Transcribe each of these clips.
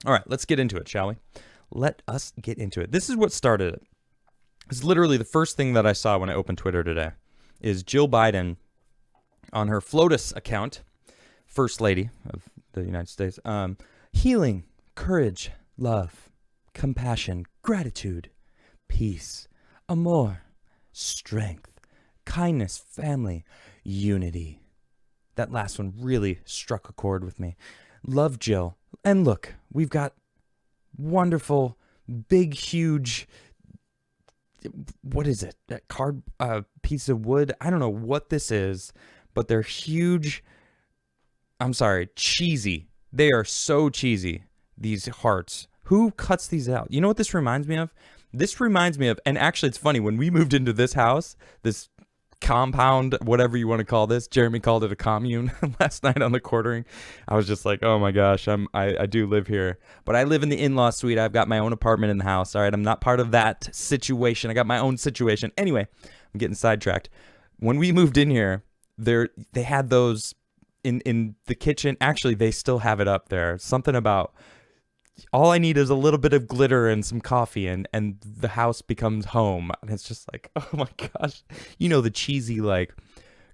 All right, let's get into it, shall we? Let us get into it. This is what started it. It's literally the first thing that I saw when I opened Twitter today is Jill Biden on her FLOTUS account, First Lady of the United States, healing, courage, love, compassion, gratitude, peace, amor, strength, kindness, family, unity. That last one really struck a chord with me. Love, Jill. And look, we've got wonderful, big, huge, what is it? That card piece of wood? I don't know what this is, but they're huge. I'm sorry, cheesy. They are so cheesy, these hearts. Who cuts these out? You know what this reminds me of? This reminds me of, and actually it's funny, when we moved into this house, this compound, whatever you want to call this, Jeremy called it a commune last night on the quartering. I was just like, oh my gosh, I do live here. But I live in the in-law suite. I've got my own apartment in the house. All right, I'm not part of that situation. I got my own situation. Anyway, I'm getting sidetracked. When we moved in here, they had those in the kitchen. Actually, they still have it up there. Something about all I need is a little bit of glitter and some coffee, and the house becomes home. And it's just like, oh my gosh. You know, the cheesy, like,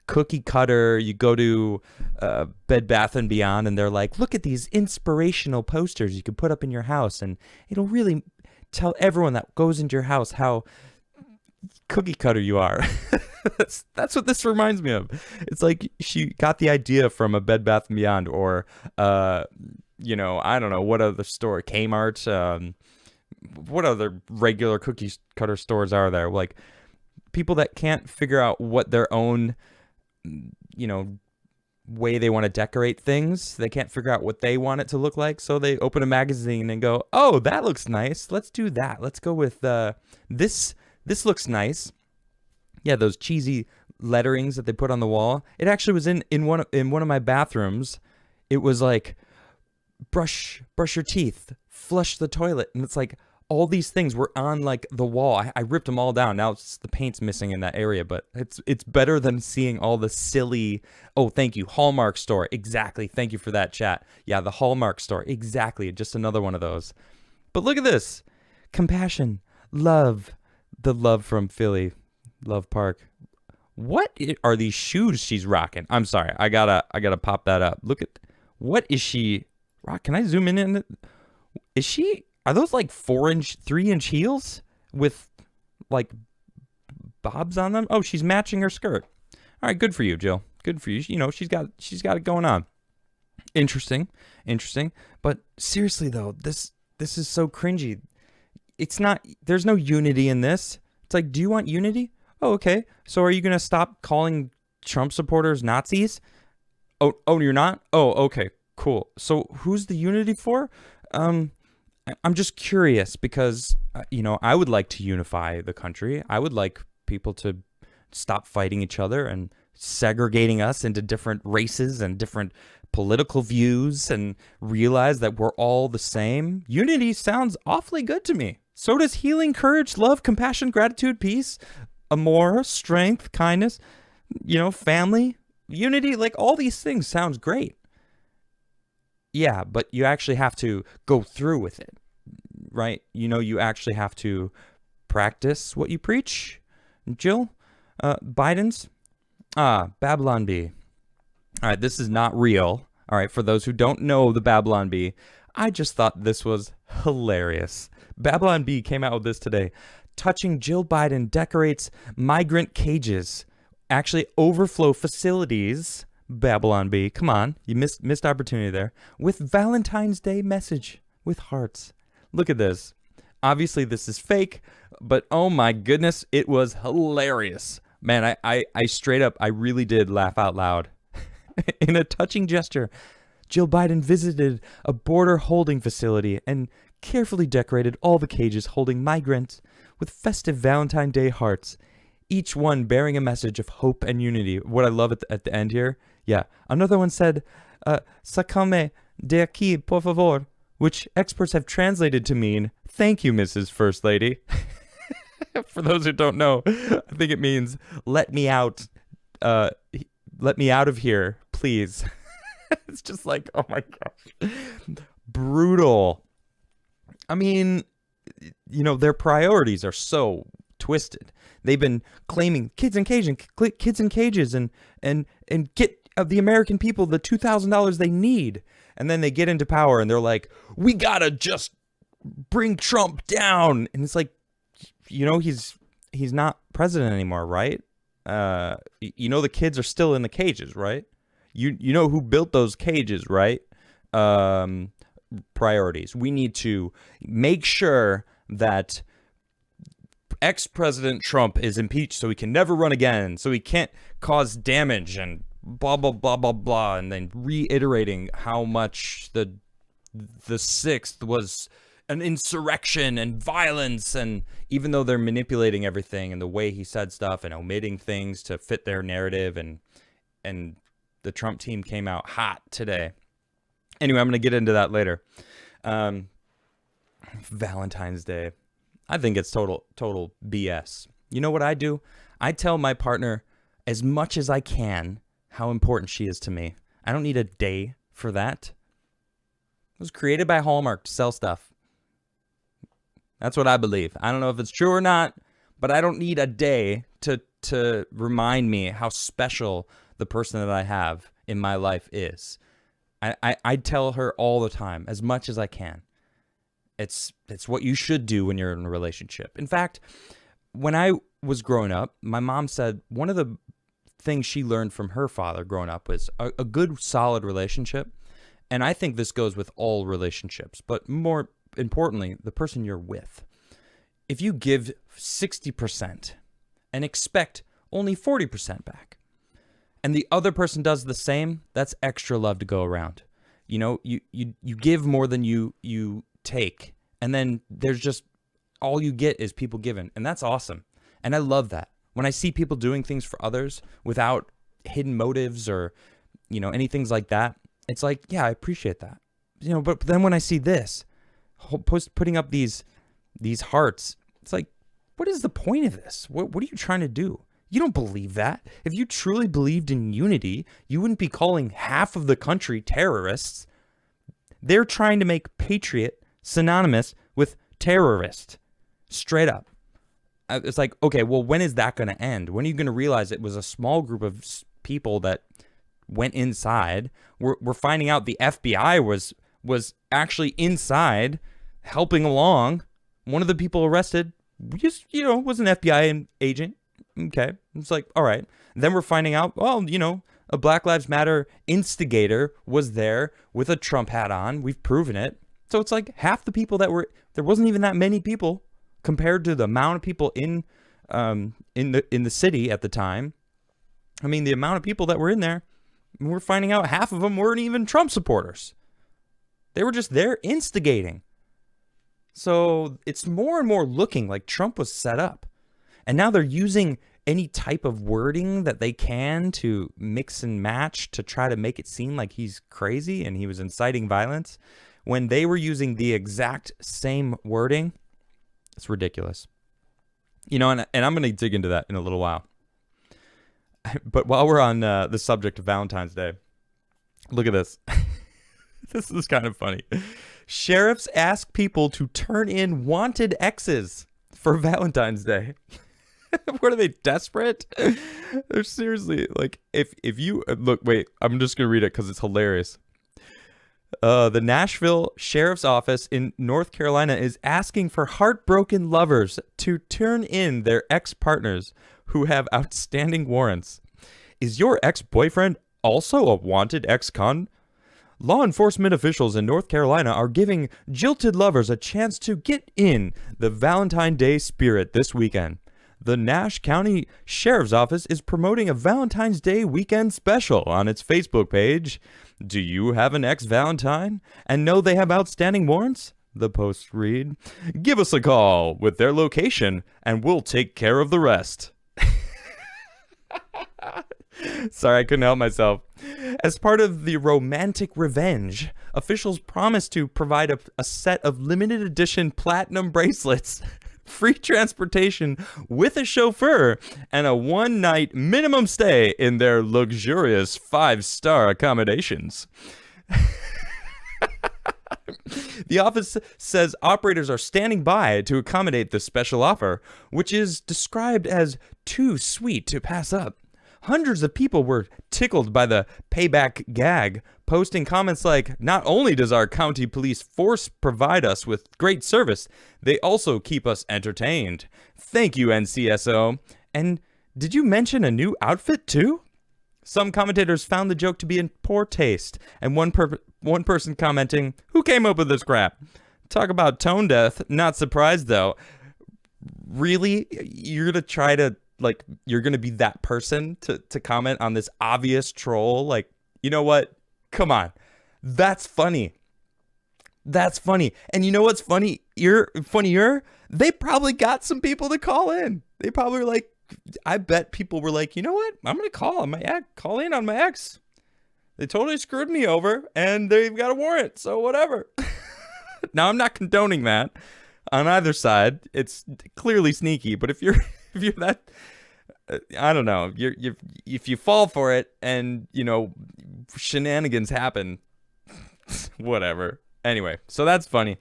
cookie cutter. You go to Bed Bath & Beyond, and they're like, look at these inspirational posters you can put up in your house, and it'll really tell everyone that goes into your house how cookie cutter you are. That's what this reminds me of. It's like she got the idea from a Bed Bath & Beyond, or you know, I don't know, what other store, Kmart, what other regular cookie cutter stores are there? Like, people that can't figure out what their own, you know, way they want to decorate things. They can't figure out what they want it to look like. So they open a magazine and go, oh, that looks nice. Let's do that. Let's go with this. This looks nice. Yeah, those cheesy letterings that they put on the wall. It actually was in one of my bathrooms. It was like, brush your teeth, flush the toilet, and it's like all these things were on like the wall. I ripped them all down. Now the paint's missing in that area, but it's better than seeing all the silly. Oh, thank you, Hallmark store. Exactly. Thank you for that, chat. Yeah, the Hallmark store. Exactly. Just another one of those. But look at this, compassion, love, the love from Philly, Love Park. What are these shoes she's rocking? I'm sorry, I gotta pop that up. Look at, what is she? Rock, can I zoom in? Are those like 3-inch heels with like bobs on them? Oh, she's matching her skirt. All right, good for you, Jill. Good for you. You know, she's got it going on. Interesting. But seriously though, this is so cringy. It's not, there's no unity in this. It's like, do you want unity? Oh, okay. So are you going to stop calling Trump supporters Nazis? Oh, you're not? Oh, okay. Cool. So who's the unity for? I'm just curious because, you know, I would like to unify the country. I would like people to stop fighting each other and segregating us into different races and different political views and realize that we're all the same. Unity sounds awfully good to me. So does healing, courage, love, compassion, gratitude, peace, amor, strength, kindness, you know, family, unity. Like, all these things sounds great. Yeah, but you actually have to go through with it, right? You know, you actually have to practice what you preach. Jill, Biden's, Babylon Bee. All right, this is not real. All right, for those who don't know the Babylon Bee, I just thought this was hilarious. Babylon Bee came out with this today. Touching Jill Biden decorates migrant cages, actually overflow facilities. Babylon Bee, come on, you missed opportunity there. With Valentine's Day message with hearts. Look at this. Obviously this is fake, but oh my goodness, it was hilarious. Man, I straight up, I really did laugh out loud. In a touching gesture, Jill Biden visited a border holding facility and carefully decorated all the cages holding migrants with festive Valentine's Day hearts, each one bearing a message of hope and unity. What I love at the end here, yeah. Another one said, "Sacame de aquí, por favor," which experts have translated to mean, "Thank you, Mrs. First Lady." For those who don't know, I think it means, let me out. Let me out of here, please. It's just like, oh my gosh. Brutal. I mean, their priorities are so twisted. They've been claiming kids in cages, and get the American people the $2,000 they need. And then they get into power and they're like, we gotta just bring Trump down. And it's like, he's not president anymore, right? The kids are still in the cages, right? You know who built those cages, right? Priorities. We need to make sure that ex-President Trump is impeached so he can never run again, so he can't cause damage and blah, blah, blah, blah, blah. And then reiterating how much the 6th was an insurrection and violence. And even though they're manipulating everything and the way he said stuff and omitting things to fit their narrative, and the Trump team came out hot today. Anyway, I'm going to get into that later. Valentine's Day. I think it's total BS. You know what I do? I tell my partner as much as I can how important she is to me. I don't need a day for that. It was created by Hallmark to sell stuff. That's what I believe. I don't know if it's true or not, but I don't need a day to remind me how special the person that I have in my life is. I tell her all the time, as much as I can. It's what you should do when you're in a relationship. In fact, when I was growing up, my mom said one of the things she learned from her father growing up was a good, solid relationship. And I think this goes with all relationships, but more importantly, the person you're with. If you give 60% and expect only 40% back, and the other person does the same, that's extra love to go around. You give more than you take, and then there's just all you get is people giving, and that's awesome. And I love that. When I see people doing things for others without hidden motives or any things like that, it's like, yeah, I appreciate that. But then when I see this putting up these hearts, it's like, what is the point of this? What are you trying to do? You don't believe that. If you truly believed in unity, you wouldn't be calling half of the country terrorists. They're trying to make patriot synonymous with terrorist. Straight up. It's like, okay, well, when is that going to end? When are you going to realize it was a small group of people that went inside? We're finding out the FBI was actually inside helping along. One of the people arrested just, was an FBI agent. Okay. It's like, all right. Then we're finding out, well, a Black Lives Matter instigator was there with a Trump hat on. We've proven it. So it's like half the people there wasn't even that many people compared to the amount of people in the city at the time. I mean, the amount of people that were in there, we're finding out half of them weren't even Trump supporters. They were just there instigating. So it's more and more looking like Trump was set up. And now they're using any type of wording that they can to mix and match to try to make it seem like he's crazy and he was inciting violence when they were using the exact same wording. It's ridiculous. And I'm going to dig into that in a little while. But while we're on the subject of Valentine's Day, look at this. This is kind of funny. Sheriffs ask people to turn in wanted exes for Valentine's Day. What are they, desperate? They're seriously like, if you look, wait, I'm just gonna read it because it's hilarious. The Nashville Sheriff's Office in North Carolina is asking for heartbroken lovers to turn in their ex-partners who have outstanding warrants. Is your ex-boyfriend also a wanted ex-con? Law enforcement officials in North Carolina are giving jilted lovers a chance to get in the Valentine's Day spirit this weekend. The Nash County Sheriff's Office is promoting a Valentine's Day weekend special on its Facebook page. Do you have an ex-Valentine and know they have outstanding warrants? The posts read, give us a call with their location and we'll take care of the rest. Sorry, I couldn't help myself. As part of the romantic revenge, officials promised to provide a set of limited edition platinum bracelets, free transportation with a chauffeur, and a one-night minimum stay in their luxurious 5-star accommodations. The office says operators are standing by to accommodate this special offer, which is described as too sweet to pass up. Hundreds of people were tickled by the payback gag, posting comments like, "Not only does our county police force provide us with great service, they also keep us entertained. Thank you, NCSO. And did you mention a new outfit too?" Some commentators found the joke to be in poor taste, and one person commenting, "Who came up with this crap? Talk about tone deaf. Not surprised though." Really? You're gonna try to, like, you're gonna be that person to comment on this obvious troll? Like, you know what? Come on. That's funny. That's funny. And you know what's funny? Funnier? They probably got some people to call in. They probably were like, I bet people were like, you know what? I'm going to call in on my ex. They totally screwed me over and they've got a warrant. So whatever. Now, I'm not condoning that on either side. It's clearly sneaky, but if you're that, I don't know, if you fall for it and, you know, shenanigans happen, whatever. Anyway, so that's funny.